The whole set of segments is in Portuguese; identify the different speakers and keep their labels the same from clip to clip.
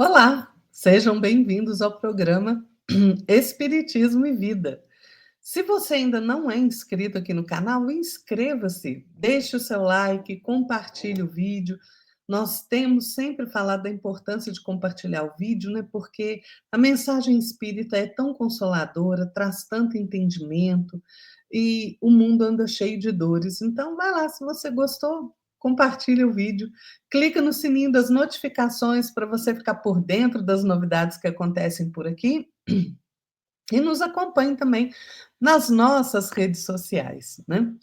Speaker 1: Olá, sejam bem-vindos ao programa Espiritismo e Vida. Se você ainda não é inscrito aqui no canal, inscreva-se, deixe o seu like, compartilhe o vídeo. Nós temos sempre falado da importância de compartilhar o vídeo, né? Porque a mensagem espírita é tão consoladora, traz tanto entendimento e o mundo anda cheio de dores. Então, vai lá, se você gostou, compartilhe o vídeo, clica no sininho das notificações para você ficar por dentro das novidades que acontecem por aqui. E nos acompanhe também nas nossas redes sociais, né?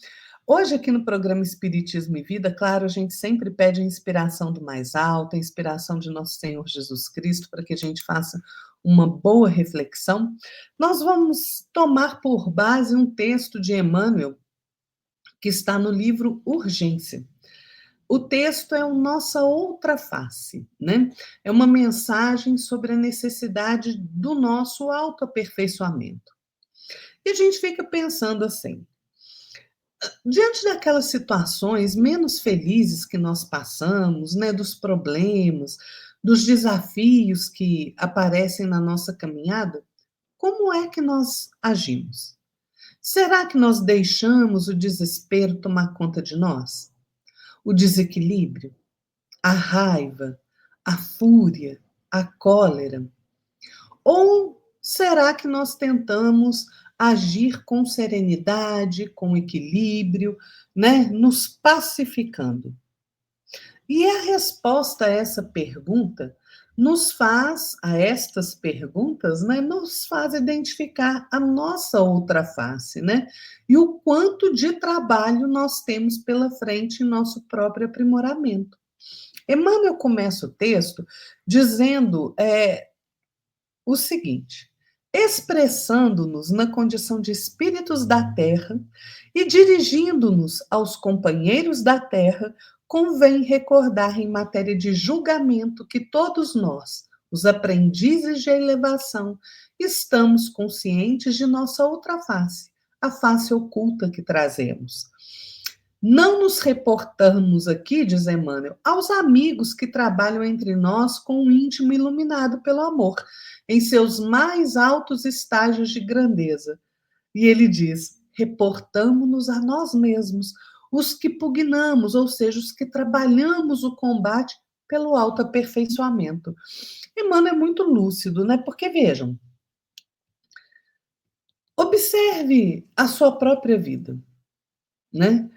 Speaker 1: Hoje, aqui no programa Espiritismo e Vida, claro, a gente sempre pede a inspiração do mais alto, a inspiração de nosso Senhor Jesus Cristo, para que a gente faça uma boa reflexão. Nós vamos tomar por base um texto de Emmanuel, que está no livro Urgência. O texto é o Nossa Outra Face, né? É uma mensagem sobre a necessidade do nosso autoaperfeiçoamento. E a gente fica pensando assim, diante daquelas situações menos felizes que nós passamos, né, dos problemas, dos desafios que aparecem na nossa caminhada, como é que nós agimos? Será que nós deixamos o desespero tomar conta de nós? O desequilíbrio, a raiva, a fúria, a cólera? Ou será que nós tentamos agir com serenidade, com equilíbrio, né, nos pacificando? E a resposta a essa pergunta a estas perguntas, né, nos faz identificar a nossa outra face, né? E o quanto de trabalho nós temos pela frente em nosso próprio aprimoramento. Emmanuel começa o texto dizendo o seguinte: expressando-nos na condição de espíritos da terra e dirigindo-nos aos companheiros da terra, convém recordar em matéria de julgamento que todos nós, os aprendizes de elevação, estamos conscientes de nossa outra face, a face oculta que trazemos. Não nos reportamos aqui, diz Emmanuel, aos amigos que trabalham entre nós com o íntimo iluminado pelo amor, em seus mais altos estágios de grandeza. E ele diz: reportamos-nos a nós mesmos, os que pugnamos, ou seja, os que trabalhamos o combate pelo autoaperfeiçoamento. Emmanuel é muito lúcido, né? Porque vejam, observe a sua própria vida, né?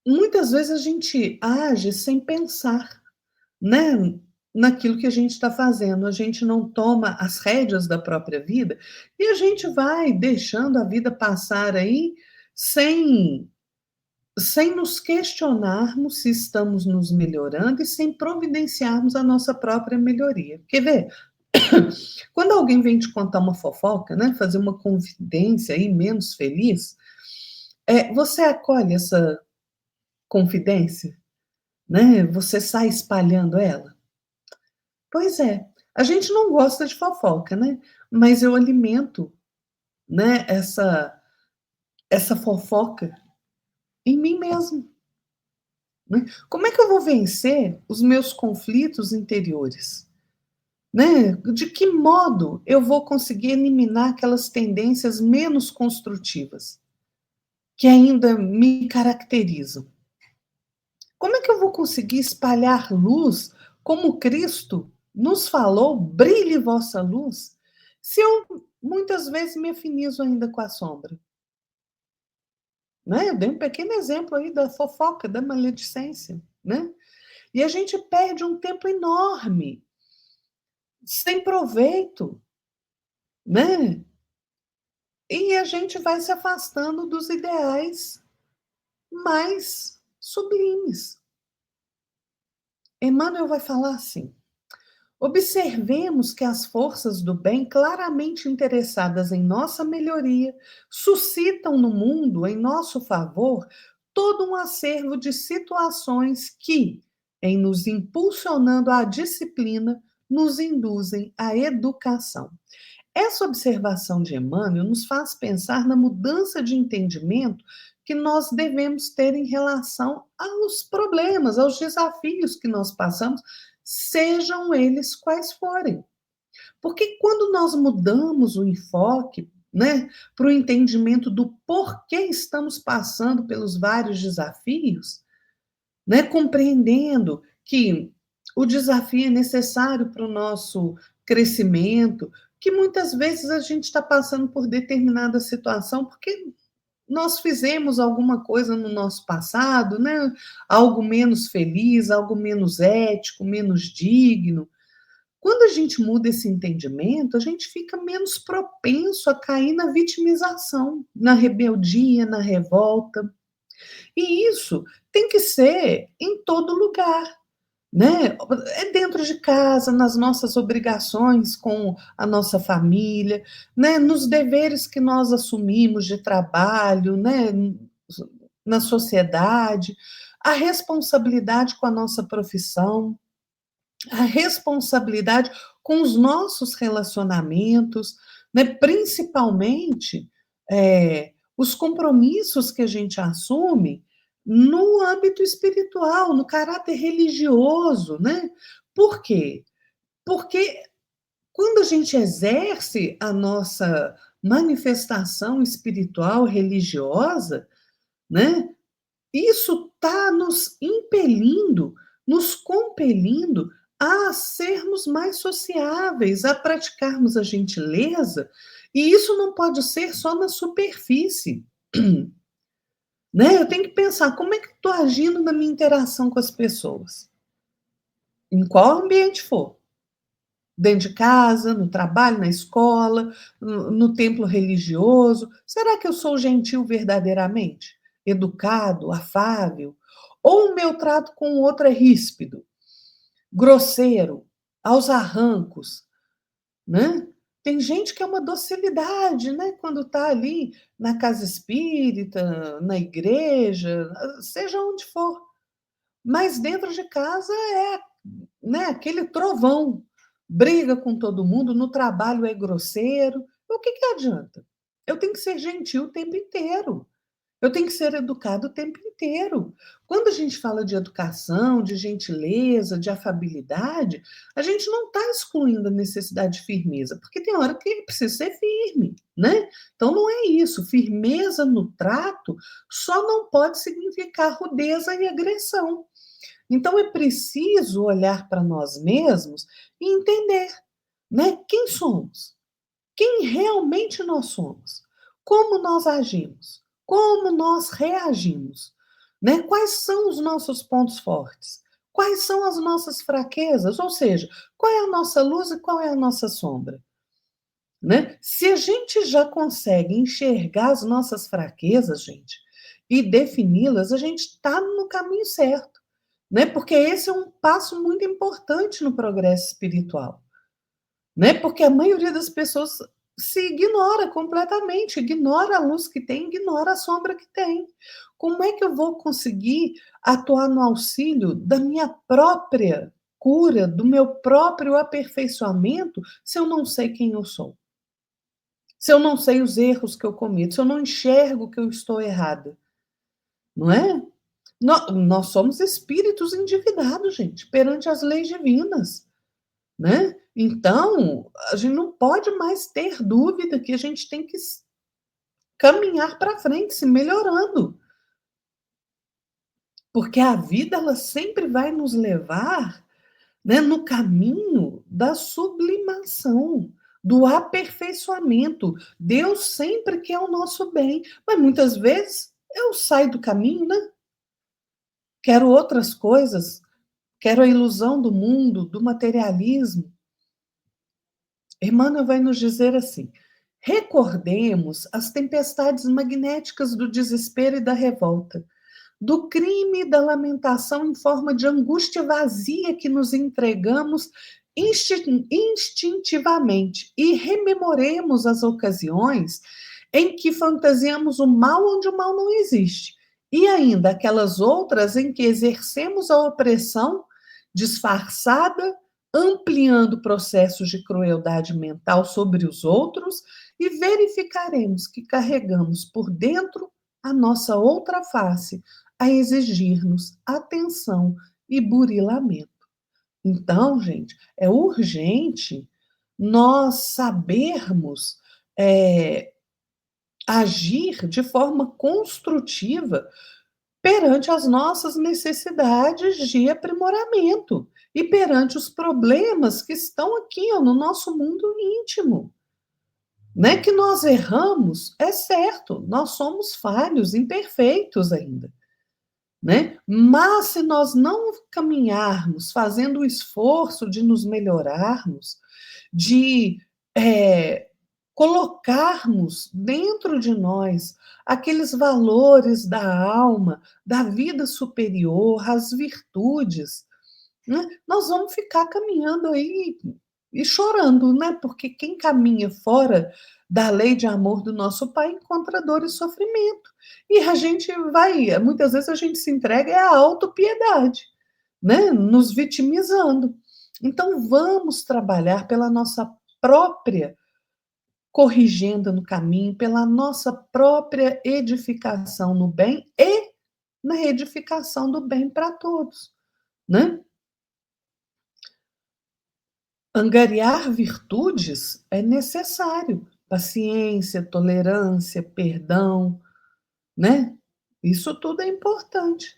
Speaker 1: Muitas vezes a gente age sem pensar, né, naquilo que a gente está fazendo. A gente não toma as rédeas da própria vida e a gente vai deixando a vida passar aí sem, sem nos questionarmos se estamos nos melhorando e sem providenciarmos a nossa própria melhoria. Quer ver? Quando alguém vem te contar uma fofoca, né, fazer uma confidência aí menos feliz, você acolhe essa confidência? Né? Você sai espalhando ela? Pois é, a gente não gosta de fofoca, né? Mas eu alimento, né, essa fofoca em mim mesmo, né? Como é que eu vou vencer os meus conflitos interiores, né? De que modo eu vou conseguir eliminar aquelas tendências menos construtivas que ainda me caracterizam? Como é que eu vou conseguir espalhar luz como Cristo nos falou, brilhe vossa luz, se eu muitas vezes me afinizo ainda com a sombra? Né? Eu dei um pequeno exemplo aí da fofoca, da maledicência, né? E a gente perde um tempo enorme, sem proveito, né? E a gente vai se afastando dos ideais mais sublimes. Emmanuel vai falar assim: observemos que as forças do bem, claramente interessadas em nossa melhoria, suscitam no mundo, em nosso favor, todo um acervo de situações que, em nos impulsionando à disciplina, nos induzem à educação. Essa observação de Emmanuel nos faz pensar na mudança de entendimento que nós devemos ter em relação aos problemas, aos desafios que nós passamos, sejam eles quais forem. Porque quando nós mudamos o enfoque, né, para o entendimento do porquê estamos passando pelos vários desafios, né, compreendendo que o desafio é necessário para o nosso crescimento, que muitas vezes a gente está passando por determinada situação porque nós fizemos alguma coisa no nosso passado, né? Algo menos feliz, algo menos ético, menos digno. Quando a gente muda esse entendimento, a gente fica menos propenso a cair na vitimização, na rebeldia, na revolta. E isso tem que ser em todo lugar, né? É dentro de casa, nas nossas obrigações com a nossa família, né? Nos deveres que nós assumimos de trabalho, né? Na sociedade, a responsabilidade com a nossa profissão, a responsabilidade com os nossos relacionamentos, né? Principalmente os compromissos que a gente assume no âmbito espiritual, no caráter religioso, né? Por quê? Porque quando a gente exerce a nossa manifestação espiritual religiosa, né? Isso está nos impelindo, nos compelindo a sermos mais sociáveis, a praticarmos a gentileza, e isso não pode ser só na superfície, né? Eu tenho que pensar como é que eu estou agindo na minha interação com as pessoas, em qual ambiente for, dentro de casa, no trabalho, na escola, no templo religioso. Será que eu sou gentil verdadeiramente? Educado, afável? Ou o meu trato com o outro é ríspido, grosseiro, aos arrancos, né? Tem gente que é uma docilidade, né? Quando está ali na casa espírita, na igreja, seja onde for. Mas dentro de casa é, né, aquele trovão, briga com todo mundo, no trabalho é grosseiro. O que que adianta? Eu tenho que ser gentil o tempo inteiro. Eu tenho que ser educado o tempo inteiro. Quando a gente fala de educação, de gentileza, de afabilidade, a gente não está excluindo a necessidade de firmeza, porque tem hora que precisa ser firme, né? Então não é isso. Firmeza no trato só não pode significar rudeza e agressão. Então é preciso olhar para nós mesmos e entender, né, quem somos, quem realmente nós somos, como nós agimos, como nós reagimos, né? Quais são os nossos pontos fortes, quais são as nossas fraquezas, ou seja, qual é a nossa luz e qual é a nossa sombra, né? Se a gente já consegue enxergar as nossas fraquezas, gente, e defini-las, a gente está no caminho certo, né? Porque esse é um passo muito importante no progresso espiritual, né? Porque a maioria das pessoas se ignora completamente, ignora a luz que tem, ignora a sombra que tem. Como é que eu vou conseguir atuar no auxílio da minha própria cura, do meu próprio aperfeiçoamento, se eu não sei quem eu sou? Se eu não sei os erros que eu cometo, se eu não enxergo que eu estou errada, não é? Nós somos espíritos endividados, gente, perante as leis divinas, né? Então, a gente não pode mais ter dúvida que a gente tem que caminhar para frente, se melhorando, porque a vida ela sempre vai nos levar, né, no caminho da sublimação, do aperfeiçoamento. Deus sempre quer o nosso bem, mas muitas vezes eu saio do caminho, né? Quero outras coisas, quero a ilusão do mundo, do materialismo. Emmanuel vai nos dizer assim: recordemos as tempestades magnéticas do desespero e da revolta, do crime e da lamentação em forma de angústia vazia que nos entregamos instintivamente e rememoremos as ocasiões em que fantasiamos o mal onde o mal não existe, e ainda aquelas outras em que exercemos a opressão disfarçada, ampliando processos de crueldade mental sobre os outros, e verificaremos que carregamos por dentro a nossa outra face a exigir-nos atenção e burilamento. Então, gente, é urgente nós sabermos agir de forma construtiva perante as nossas necessidades de aprimoramento e perante os problemas que estão aqui, ó, no nosso mundo íntimo. Né? Que nós erramos, é certo, nós somos falhos, imperfeitos ainda. Né? Mas se nós não caminharmos fazendo o esforço de nos melhorarmos, de colocarmos dentro de nós aqueles valores da alma, da vida superior, as virtudes, né? Nós vamos ficar caminhando aí e chorando, né? Porque quem caminha fora da lei de amor do nosso Pai encontra dor e sofrimento. E a gente vai, muitas vezes a gente se entrega à autopiedade, né? Nos vitimizando. Então vamos trabalhar pela nossa própria corrigenda no caminho, pela nossa própria edificação no bem e na edificação do bem para todos, né? Angariar virtudes é necessário, paciência, tolerância, perdão, né? Isso tudo é importante.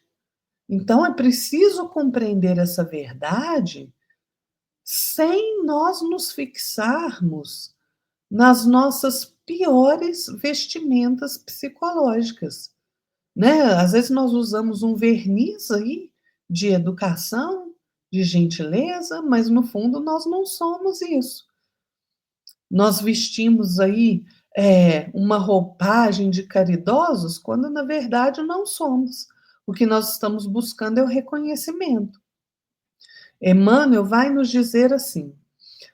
Speaker 1: Então é preciso compreender essa verdade sem nós nos fixarmos nas nossas piores vestimentas psicológicas, né? Às vezes nós usamos um verniz aí de educação, de gentileza, mas no fundo nós não somos isso. Nós vestimos aí uma roupagem de caridosos, quando na verdade não somos. O que nós estamos buscando é o reconhecimento. Emmanuel vai nos dizer assim: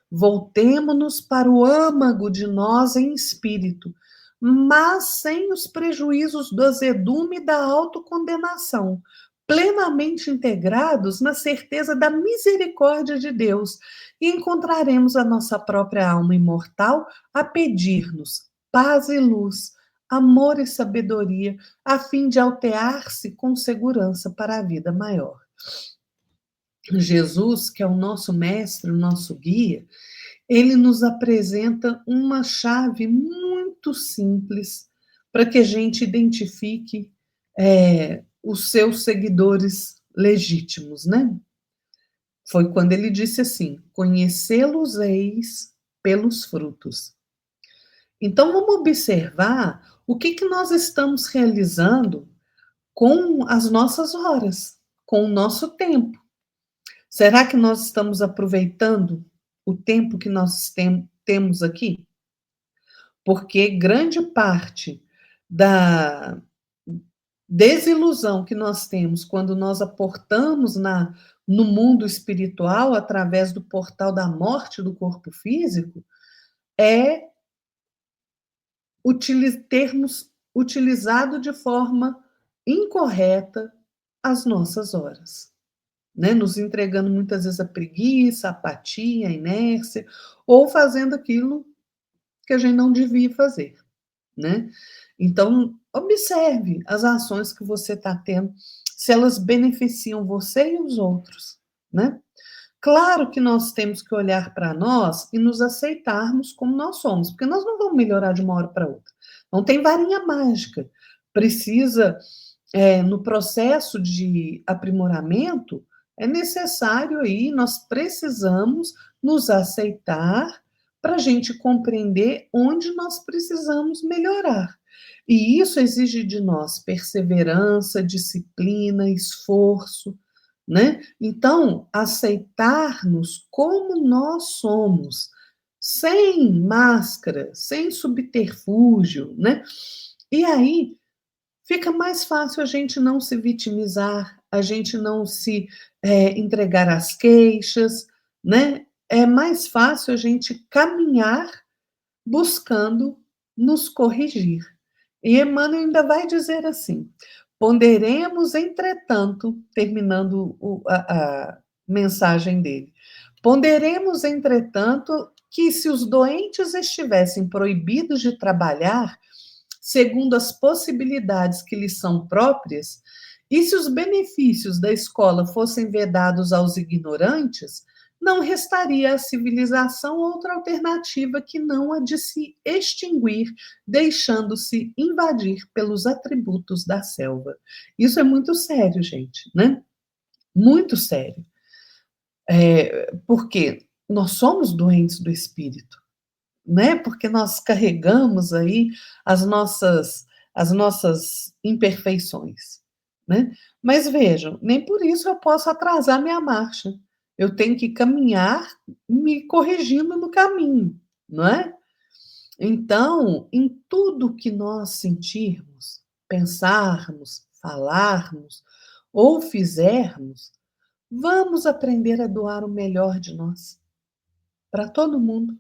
Speaker 1: voltemo-nos para o âmago de nós em espírito, mas sem os prejuízos do azedume e da autocondenação, plenamente integrados na certeza da misericórdia de Deus, e encontraremos a nossa própria alma imortal a pedir-nos paz e luz, amor e sabedoria, a fim de altear-se com segurança para a vida maior. Jesus, que é o nosso mestre, o nosso guia, ele nos apresenta uma chave muito simples para que a gente identifique os seus seguidores legítimos, né? Foi quando ele disse assim: conhecê-los-eis pelos frutos. Então, vamos observar o que nós estamos realizando com as nossas horas, com o nosso tempo. Será que nós estamos aproveitando o tempo que nós temos aqui? Porque grande parte da desilusão que nós temos quando nós aportamos no mundo espiritual através do portal da morte do corpo físico é termos utilizado de forma incorreta as nossas horas. Né, nos entregando muitas vezes a preguiça, a apatia, a inércia, ou fazendo aquilo que a gente não devia fazer, né? Então, observe as ações que você está tendo, se elas beneficiam você e os outros, né? Claro que nós temos que olhar para nós e nos aceitarmos como nós somos, porque nós não vamos melhorar de uma hora para outra. Não tem varinha mágica. Precisa, no processo de aprimoramento, é necessário aí, nós precisamos nos aceitar para a gente compreender onde nós precisamos melhorar. E isso exige de nós perseverança, disciplina, esforço, né? Então, aceitar-nos como nós somos, sem máscara, sem subterfúgio, né? E aí fica mais fácil a gente não se vitimizar, a gente não se entregar às queixas, né? É mais fácil a gente caminhar buscando nos corrigir. E Emmanuel ainda vai dizer assim: ponderemos, entretanto, terminando a mensagem dele, ponderemos, entretanto, que se os doentes estivessem proibidos de trabalhar, segundo as possibilidades que lhes são próprias, e se os benefícios da escola fossem vedados aos ignorantes, não restaria à civilização outra alternativa que não a de se extinguir, deixando-se invadir pelos atributos da selva. Isso é muito sério, gente, né? Muito sério. Porque nós somos doentes do espírito, né? Porque nós carregamos aí as nossas, as nossas imperfeições, né? Mas vejam, nem por isso eu posso atrasar minha marcha. Eu tenho que caminhar me corrigindo no caminho, não é? Então, em tudo que nós sentirmos, pensarmos, falarmos ou fizermos, vamos aprender a doar o melhor de nós para todo mundo,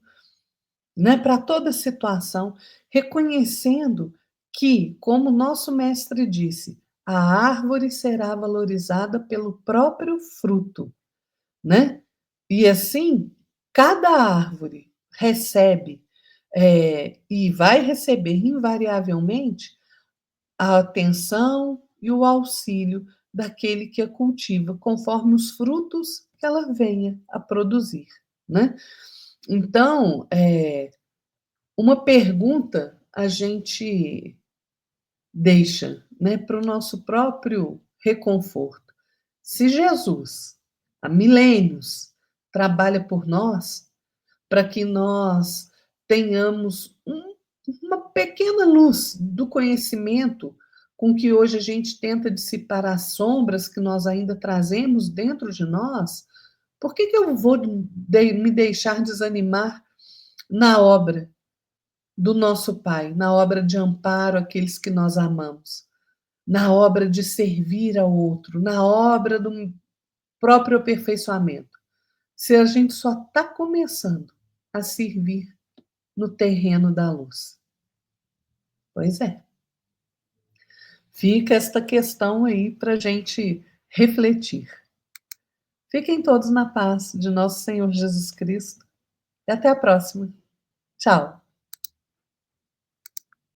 Speaker 1: né? Para toda situação, reconhecendo que, como nosso mestre disse, a árvore será valorizada pelo próprio fruto, né? E assim, cada árvore recebe e vai receber invariavelmente a atenção e o auxílio daquele que a cultiva, conforme os frutos que ela venha a produzir, né? Então, uma pergunta a gente deixa, né, para o nosso próprio reconforto. Se Jesus, há milênios, trabalha por nós, para que nós tenhamos uma pequena luz do conhecimento com que hoje a gente tenta dissipar as sombras que nós ainda trazemos dentro de nós, por que eu vou me deixar desanimar na obra do nosso Pai, na obra de amparo àqueles que nós amamos, na obra de servir ao outro, na obra do próprio aperfeiçoamento? Se a gente só está começando a servir no terreno da luz. Pois é. Fica esta questão aí para a gente refletir. Fiquem todos na paz de nosso Senhor Jesus Cristo e até a próxima. Tchau.